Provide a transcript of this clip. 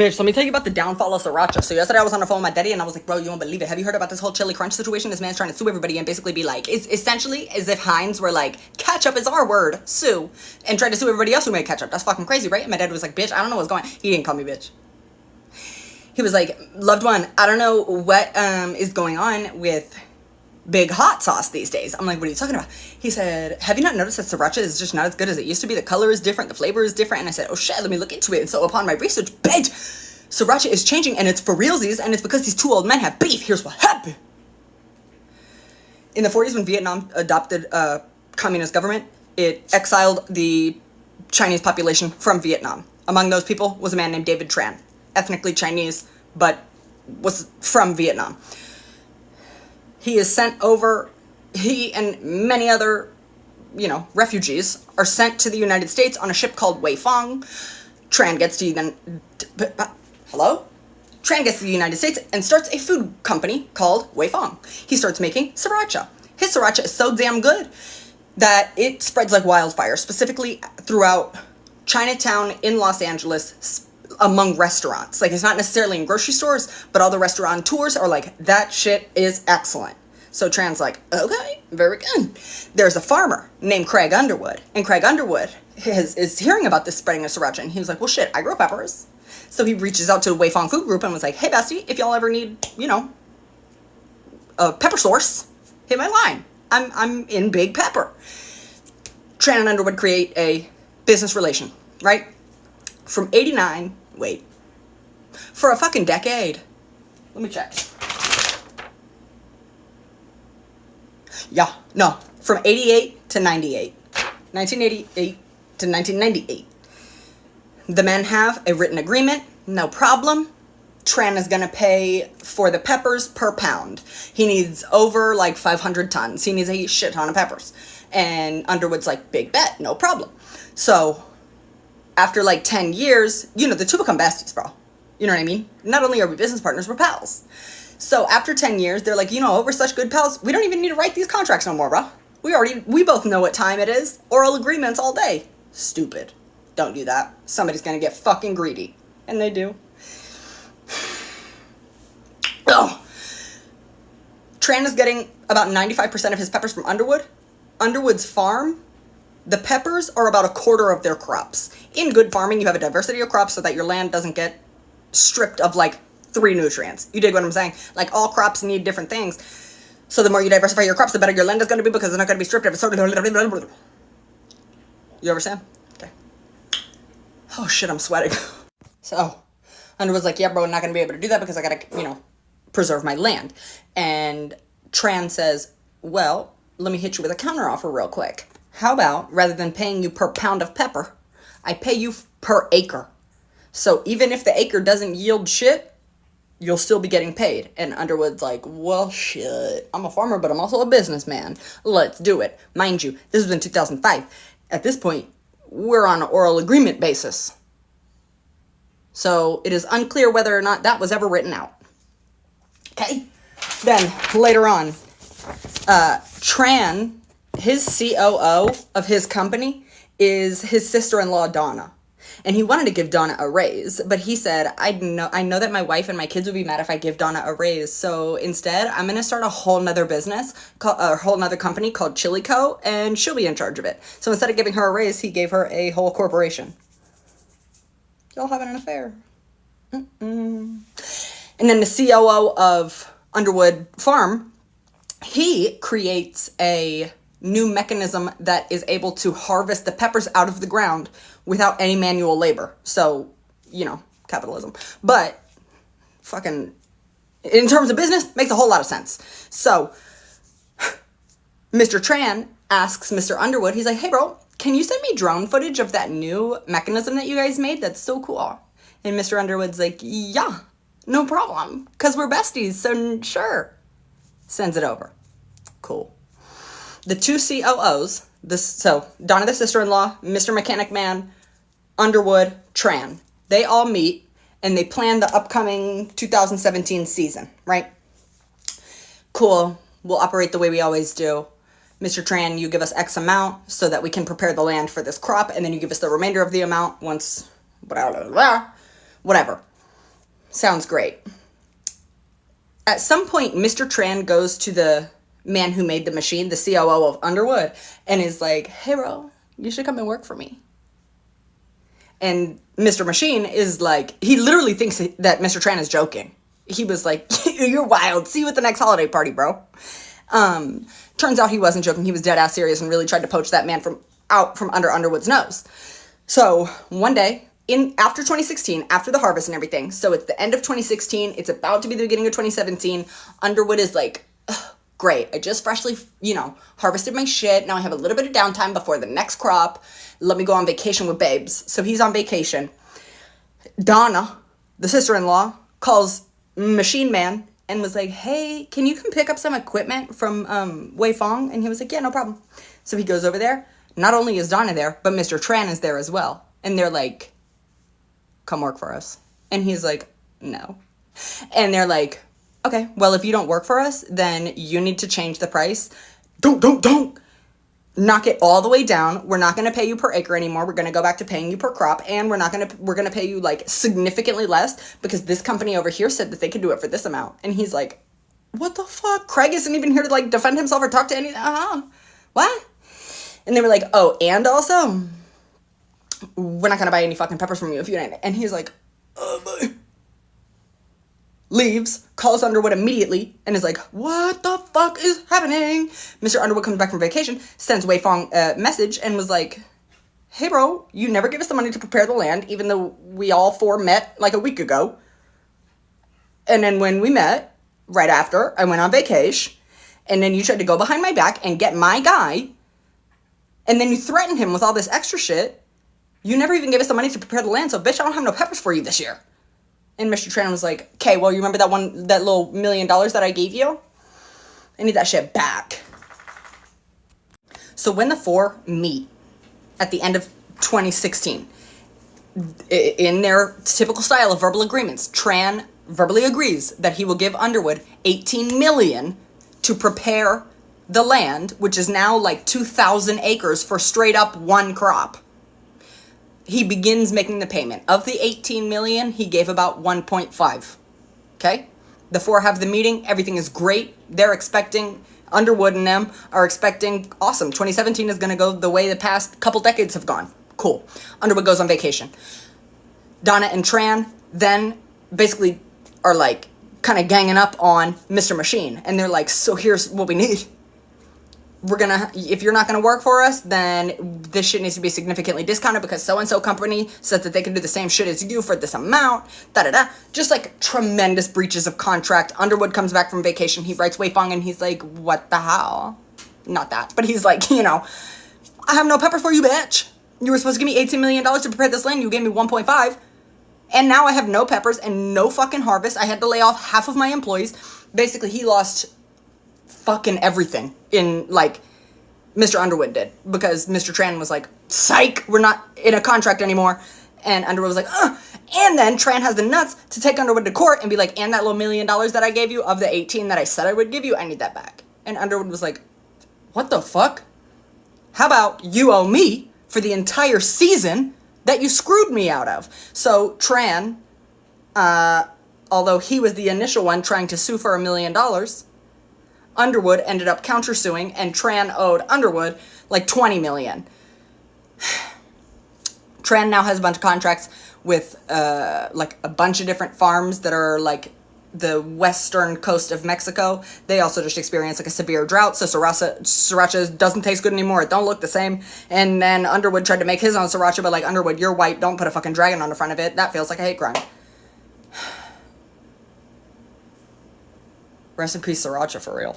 Bitch, let me tell you about the downfall of sriracha. So yesterday I was on the phone with my daddy and I was like, bro, you won't believe it. Have you heard about this whole chili crunch situation? This man's trying to sue everybody and basically be like, it's essentially as if Heinz were like, ketchup is our word, sue, and tried to sue everybody else who made ketchup. That's fucking crazy, right? And my dad was like, bitch, I don't know what's going on. He didn't call me bitch. He was like, loved one, I don't know what is going on with big hot sauce these days. I'm like, what are you talking about? He said, have you not noticed that sriracha is just not as good as it used to be? The color is different, the flavor is different. And I said, oh shit, let me look into it. And so upon my research, bitch, sriracha is changing and it's for realsies and it's because these two old men have beef. Here's what happened. In the 40s when Vietnam adopted a communist government, it exiled the Chinese population from Vietnam. Among those people was a man named David Tran, ethnically Chinese, but was from Vietnam. He is sent over, he and many other, refugees are sent to the United States on a ship called Weifang. Tran gets to the United States and starts a food company called Weifang. He starts making sriracha. His sriracha is so damn good that it spreads like wildfire, specifically throughout Chinatown in Los Angeles, among restaurants. Like, it's not necessarily in grocery stores, but all the restaurateurs are like, that shit is excellent. So Tran's like, okay, very good. There's a farmer named Craig Underwood, and Craig Underwood is hearing about this spreading of sriracha, and he was like, well, shit, I grow peppers. So he reaches out to the Weifang Food Group and was like, hey, bestie, if y'all ever need, a pepper source, hit my line. I'm in big pepper. Tran and Underwood create a business relation, right? For a fucking decade. Let me check. From 88 to 98. 1988 to 1998. The men have a written agreement, no problem. Tran is gonna pay for the peppers per pound. He needs over like 500 tons. He needs a shit ton of peppers. And Underwood's like, big bet, no problem. So, after like 10 years, the two become besties, bro. You know what I mean? Not only are we business partners, we're pals. So after 10 years, they're like, we're such good pals, we don't even need to write these contracts no more, bro. We both know what time it is. Oral agreements all day. Stupid. Don't do that. Somebody's gonna get fucking greedy. And they do. Oh. Tran is getting about 95% of his peppers from Underwood. Underwood's farm, the peppers are about a quarter of their crops. In good farming, you have a diversity of crops so that your land doesn't get stripped of like 3 nutrients. You dig what I'm saying? Like, all crops need different things. So the more you diversify your crops, the better your land is going to be because it's not going to be stripped of it. You understand? Okay. Oh shit, I'm sweating. So Underwood's like, yeah, bro, I'm not going to be able to do that because I got to, preserve my land. And Tran says, well, let me hit you with a counteroffer real quick. How about, rather than paying you per pound of pepper, I pay you per acre. So even if the acre doesn't yield shit, you'll still be getting paid. And Underwood's like, well, shit, I'm a farmer, but I'm also a businessman. Let's do it. Mind you, this was in 2005. At this point, we're on an oral agreement basis. So it is unclear whether or not that was ever written out. Okay? Then, later on, Tran, his COO of his company, is his sister-in-law, Donna. And he wanted to give Donna a raise, but he said, I know that my wife and my kids would be mad if I give Donna a raise, so instead, I'm going to start a whole nother company called Chili Co., and she'll be in charge of it. So instead of giving her a raise, he gave her a whole corporation. Y'all having an affair. And then the COO of Underwood Farm, he creates a new mechanism that is able to harvest the peppers out of the ground without any manual labor. So, capitalism. But, fucking, in terms of business, makes a whole lot of sense. So, Mr. Tran asks Mr. Underwood, he's like, hey bro, can you send me drone footage of that new mechanism that you guys made? That's so cool. And Mr. Underwood's like, yeah, no problem, because we're besties, so sure. Sends it over. Cool. The two COOs, Donna the sister-in-law, Mr. Mechanic Man, Underwood, Tran, they all meet and they plan the upcoming 2017 season, right? Cool. We'll operate the way we always do. Mr. Tran, you give us X amount so that we can prepare the land for this crop, and then you give us the remainder of the amount once, whatever. Sounds great. At some point, Mr. Tran goes to the man who made the machine, the COO of Underwood, and is like, hey, bro, you should come and work for me. And Mr. Machine is like, he literally thinks that Mr. Tran is joking. He was like, you're wild. See you at the next holiday party, bro. Turns out he wasn't joking. He was dead ass serious and really tried to poach that man from under Underwood's nose. So one day, after 2016, after the harvest and everything, so it's the end of 2016, it's about to be the beginning of 2017, Underwood is like, great, I just freshly, harvested my shit, now I have a little bit of downtime before the next crop, let me go on vacation with babes. So he's on vacation. Donna, the sister-in-law, calls Machine Man and was like, hey, can you come pick up some equipment from Wei Fong? And he was like, yeah, no problem. So he goes over there. Not only is Donna there, but Mr. Tran is there as well. And they're like, come work for us. And he's like, no. And they're like, okay, well, if you don't work for us, then you need to change the price. Don't. Knock it all the way down. We're not going to pay you per acre anymore. We're going to go back to paying you per crop. And we're going to pay you like significantly less because this company over here said that they could do it for this amount. And he's like, what the fuck? Craig isn't even here to like defend himself or talk to any, what? And they were like, oh, and also, we're not going to buy any fucking peppers from you if you don't. And he's like, leaves, calls Underwood immediately, and is like, what the fuck is happening? Mr. Underwood comes back from vacation, sends Wei Fong a message, and was like, hey, bro, you never give us the money to prepare the land, even though we all four met like a week ago. And then when we met, right after, I went on vacation, and then you tried to go behind my back and get my guy, and then you threatened him with all this extra shit. You never even gave us the money to prepare the land, so bitch, I don't have no peppers for you this year. And Mr. Tran was like, okay, well, you remember that little $1 million that I gave you? I need that shit back. So when the four meet at the end of 2016, in their typical style of verbal agreements, Tran verbally agrees that he will give Underwood $18 million to prepare the land, which is now like 2,000 acres for straight up one crop. He begins making the payment. Of the $18 million, he gave about 1.5. Okay? The four have the meeting. Everything is great. They're expecting, Underwood and them are expecting, awesome. 2017 is going to go the way the past couple decades have gone. Cool. Underwood goes on vacation. Donna and Tran then basically are like kind of ganging up on Mr. Machine. And they're like, so here's what we need. If you're not gonna work for us, then this shit needs to be significantly discounted because so-and-so company said that they can do the same shit as you for this amount, Just like tremendous breaches of contract. Underwood comes back from vacation, he writes Wei Fong and he's like, what the hell? Not that, but he's like, I have no pepper for you, bitch. You were supposed to give me $18 million to prepare this land, you gave me 1.5. And now I have no peppers and no fucking harvest. I had to lay off half of my employees. Basically, he lost fucking everything in, like, Mr. Underwood did. Because Mr. Tran was like, psych, we're not in a contract anymore. And Underwood was like, ugh. And then Tran has the nuts to take Underwood to court and be like, and that little $1 million that I gave you of the 18 that I said I would give you, I need that back. And Underwood was like, what the fuck? How about you owe me for the entire season that you screwed me out of? So Tran, although he was the initial one trying to sue for $1 million, Underwood ended up countersuing, and Tran owed Underwood like $20 million. Tran now has a bunch of contracts with like a bunch of different farms that are like the western coast of Mexico. They also just experienced like a severe drought, so sriracha doesn't taste good anymore. It don't look the same. And then Underwood tried to make his own sriracha, but like, Underwood, you're white, don't put a fucking dragon on the front of it. That feels like a hate crime. Rest in peace, sriracha, for real.